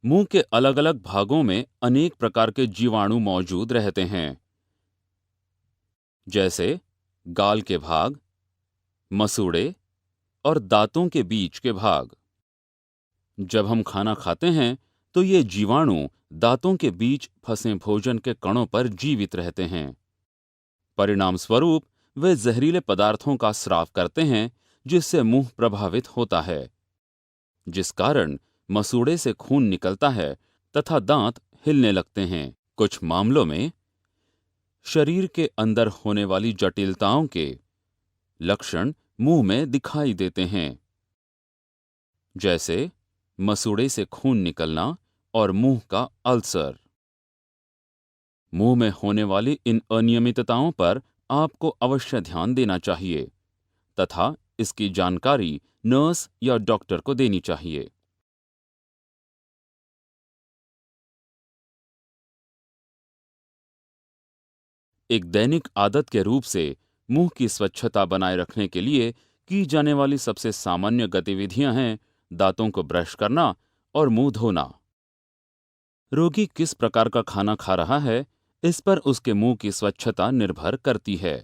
मुंह के अलग अलग भागों में अनेक प्रकार के जीवाणु मौजूद रहते हैं, जैसे गाल के भाग, मसूड़े और दांतों के बीच के भाग। जब हम खाना खाते हैं तो ये जीवाणु दांतों के बीच फंसे भोजन के कणों पर जीवित रहते हैं। परिणाम स्वरूप वे जहरीले पदार्थों का स्राव करते हैं, जिससे मुंह प्रभावित होता है, जिस कारण मसूड़े से खून निकलता है तथा दांत हिलने लगते हैं। कुछ मामलों में शरीर के अंदर होने वाली जटिलताओं के लक्षण मुंह में दिखाई देते हैं, जैसे मसूड़े से खून निकलना और मुंह का अल्सर। मुंह में होने वाली इन अनियमितताओं पर आपको अवश्य ध्यान देना चाहिए तथा इसकी जानकारी नर्स या डॉक्टर को देनी चाहिए। एक दैनिक आदत के रूप से मुंह की स्वच्छता बनाए रखने के लिए की जाने वाली सबसे सामान्य गतिविधियां हैं दांतों को ब्रश करना और मुंह धोना। रोगी किस प्रकार का खाना खा रहा है, इस पर उसके मुंह की स्वच्छता निर्भर करती है।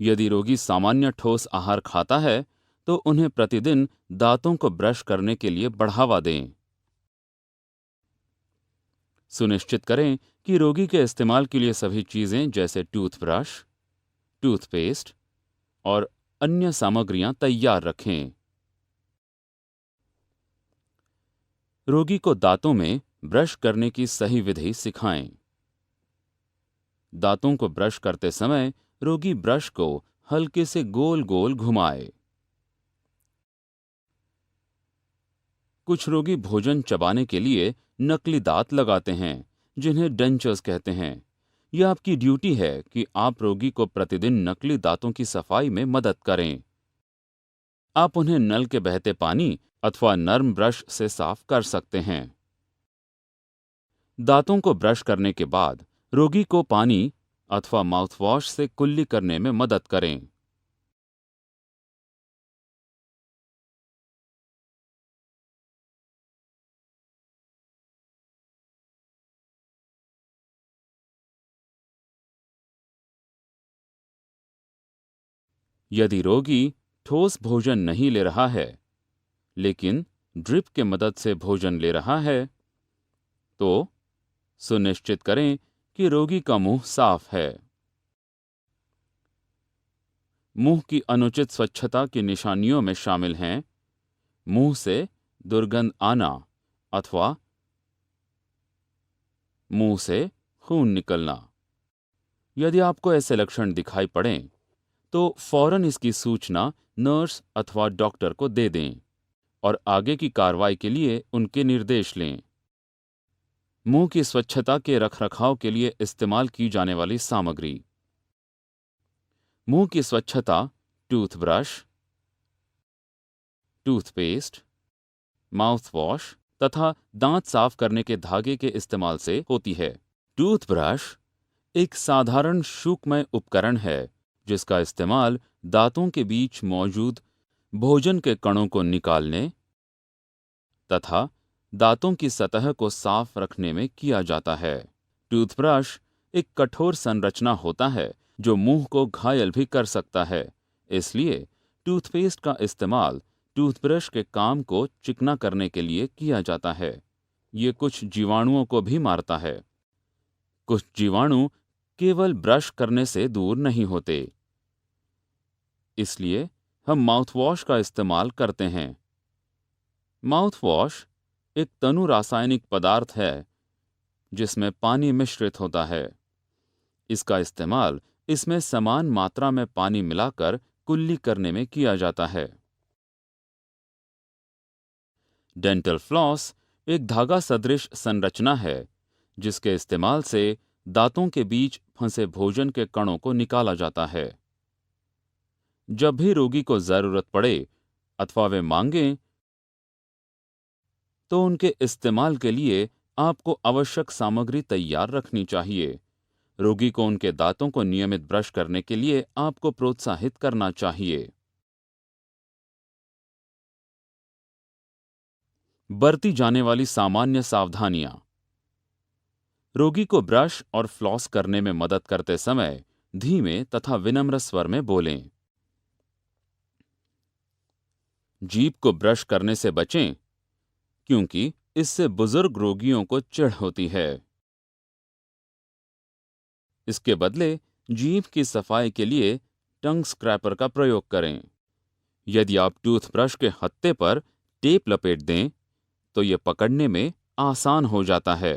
यदि रोगी सामान्य ठोस आहार खाता है तो उन्हें प्रतिदिन दांतों को ब्रश करने के लिए बढ़ावा दें। सुनिश्चित करें कि रोगी के इस्तेमाल के लिए सभी चीजें जैसे टूथब्रश, टूथपेस्ट और अन्य सामग्रियां तैयार रखें। रोगी को दांतों में ब्रश करने की सही विधि सिखाएं। दांतों को ब्रश करते समय रोगी ब्रश को हल्के से गोल गोल घुमाए। कुछ रोगी भोजन चबाने के लिए नकली दांत लगाते हैं, जिन्हें डेंचर्स कहते हैं। यह आपकी ड्यूटी है कि आप रोगी को प्रतिदिन नकली दांतों की सफाई में मदद करें। आप उन्हें नल के बहते पानी अथवा नर्म ब्रश से साफ कर सकते हैं। दांतों को ब्रश करने के बाद रोगी को पानी अथवा माउथवॉश से कुल्ली करने में मदद करें। यदि रोगी ठोस भोजन नहीं ले रहा है लेकिन ड्रिप के मदद से भोजन ले रहा है, तो सुनिश्चित करें कि रोगी का मुंह साफ है। मुंह की अनुचित स्वच्छता की निशानियों में शामिल हैं मुंह से दुर्गंध आना अथवा मुंह से खून निकलना। यदि आपको ऐसे लक्षण दिखाई पड़ें तो फौरन इसकी सूचना नर्स अथवा डॉक्टर को दे दें और आगे की कार्रवाई के लिए उनके निर्देश लें। मुंह की स्वच्छता के रखरखाव के लिए इस्तेमाल की जाने वाली सामग्री। मुंह की स्वच्छता टूथब्रश, टूथपेस्ट, माउथवॉश तथा दांत साफ करने के धागे के इस्तेमाल से होती है। टूथब्रश एक साधारण शुकमय उपकरण है जिसका इस्तेमाल दांतों के बीच मौजूद भोजन के कणों को निकालने तथा दांतों की सतह को साफ रखने में किया जाता है। टूथब्रश एक कठोर संरचना होता है जो मुंह को घायल भी कर सकता है, इसलिए टूथपेस्ट का इस्तेमाल टूथब्रश के काम को चिकना करने के लिए किया जाता है। ये कुछ जीवाणुओं को भी मारता है। कुछ जीवाणु केवल ब्रश करने से दूर नहीं होते, इसलिए हम माउथवॉश का इस्तेमाल करते हैं। माउथवॉश एक तनु रासायनिक पदार्थ है जिसमें पानी मिश्रित होता है। इसका इस्तेमाल इसमें समान मात्रा में पानी मिलाकर कुल्ली करने में किया जाता है। डेंटल फ्लॉस एक धागा सदृश संरचना है जिसके इस्तेमाल से दांतों के बीच फंसे भोजन के कणों को निकाला जाता है। जब भी रोगी को जरूरत पड़े अथवा वे मांगें तो उनके इस्तेमाल के लिए आपको आवश्यक सामग्री तैयार रखनी चाहिए। रोगी को उनके दांतों को नियमित ब्रश करने के लिए आपको प्रोत्साहित करना चाहिए। बरती जाने वाली सामान्य सावधानियां। रोगी को ब्रश और फ्लॉस करने में मदद करते समय धीमे तथा विनम्र स्वर में बोलें। जीभ को ब्रश करने से बचें, क्योंकि इससे बुजुर्ग रोगियों को चिढ़ होती है। इसके बदले जीभ की सफाई के लिए टंग स्क्रैपर का प्रयोग करें। यदि आप टूथब्रश के हत्थे पर टेप लपेट दें तो यह पकड़ने में आसान हो जाता है।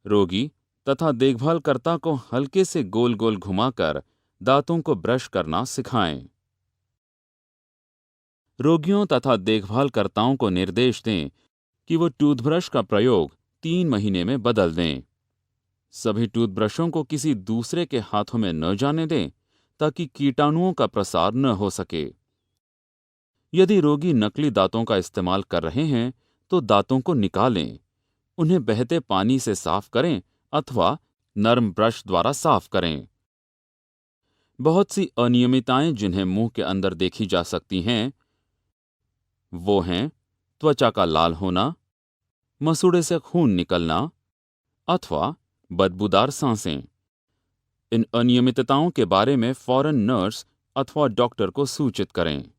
रोगी तथा देखभालकर्ता को हल्के से गोल गोल घुमाकर दांतों को ब्रश करना सिखाएं। रोगियों तथा देखभालकर्ताओं को निर्देश दें कि वो टूथब्रश का प्रयोग 3 महीने में बदल दें। सभी टूथब्रशों को किसी दूसरे के हाथों में न जाने दें, ताकि कीटाणुओं का प्रसार न हो सके। यदि रोगी नकली दांतों का इस्तेमाल कर रहे हैं तो दांतों को निकालें, उन्हें बहते पानी से साफ करें अथवा नर्म ब्रश द्वारा साफ करें। बहुत सी अनियमितताएं जिन्हें मुंह के अंदर देखी जा सकती हैं वो हैं त्वचा का लाल होना, मसूड़े से खून निकलना अथवा बदबूदार सांसें। इन अनियमितताओं के बारे में फौरन नर्स अथवा डॉक्टर को सूचित करें।